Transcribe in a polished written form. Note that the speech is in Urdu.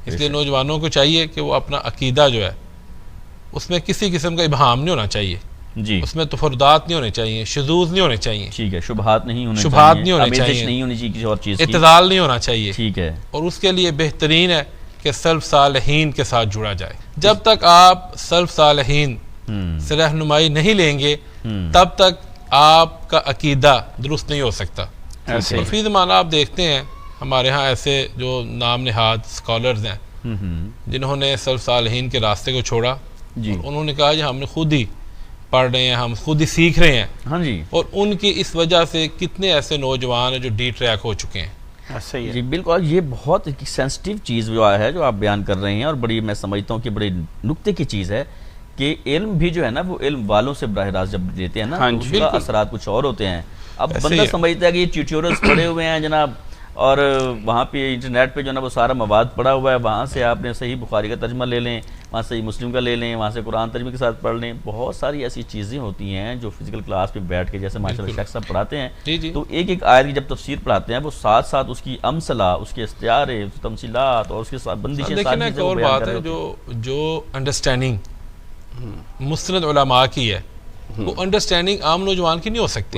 اس لیے نوجوانوں کو چاہیے کہ وہ اپنا عقیدہ جو ہے اس میں کسی قسم کا ابہام نہیں ہونا چاہیے جی، اس میں تفردات نہیں ہونے چاہیے، شذوذ نہیں ہونے چاہیے، ٹھیک ہے، شبہات نہیں ہونے شبہات چاہیے، نہیں ہونے آمیزش چاہیے، نہیں ہونی چاہیے کسی اور چیز کی، اعتدال نہیں ہونا چاہیے، ٹھیک ہے، اور اس کے لیے بہترین ہے کہ سلف صالحین کے ساتھ جڑا جائے۔ جب تک آپ سلف صالحین سے رہنمائی نہیں لیں گے تب تک آپ کا عقیدہ درست نہیں ہو سکتا۔ ایسے اور فی زمانہ آپ دیکھتے ہیں ہمارے ہاں ایسے جو نام نہاد اسکالرز ہیں جنہوں نے سلف صالحین کے راستے کو چھوڑا، جی، اور انہوں نے کہا کہ ہم نے خود ہی پڑھ رہے ہیں، ہم خود ہی سیکھ رہے ہیں، ہاں جی، اور ان کی اس وجہ سے کتنے ایسے نوجوان ہیں جو ڈی ٹریک ہو چکے ہیں۔ ایسے ہی ہے۔ جی بالکل، یہ بہت سینسٹیو چیز جو ہے جو آپ بیان کر رہے ہیں، اور بڑی میں سمجھتا ہوں کہ بڑی نکتے کی چیز ہے کہ علم بھی جو ہے نا وہ علم والوں سے براہ راست جب دیتے ہیں نا ہاں تو جی، اس کا بالکل۔ اثرات کچھ اور ہوتے ہیں۔ اب ایسے بندہ ہی ہے۔ سمجھتا ہے کہ یہ ٹیوٹورلز پڑے ہوئے ہیں جناب، اور وہاں پہ انٹرنیٹ پہ جو ہے نا وہ سارا مواد پڑا ہوا ہے، وہاں سے آپ نے صحیح بخاری کا ترجمہ لے لیں، وہاں صحیح مسلم کا لے لیں، وہاں سے قرآن ترجمے کے ساتھ پڑھ لیں۔ بہت ساری ایسی چیزیں ہوتی ہیں جو فزیکل کلاس پہ بیٹھ کے جیسے ماشاء اللہ شیخ صاحب پڑھاتے ہیں، جی جی، تو ایک ایک آیت کی جب تفسیر پڑھاتے ہیں وہ ساتھ ساتھ اس کی امثلہ، اس کے استعارے، اس کی تمثیلات اور اس کے ساتھ بندشیں لیکن ساری ایک چیزیں وہ اور بیان بات کر رہے ہے ہوتے ہیں۔ جو انڈرسٹینڈنگ مستند علماء کی ہے وہ انڈرسٹینڈنگ عام نوجوان کی نہیں ہو سکتی۔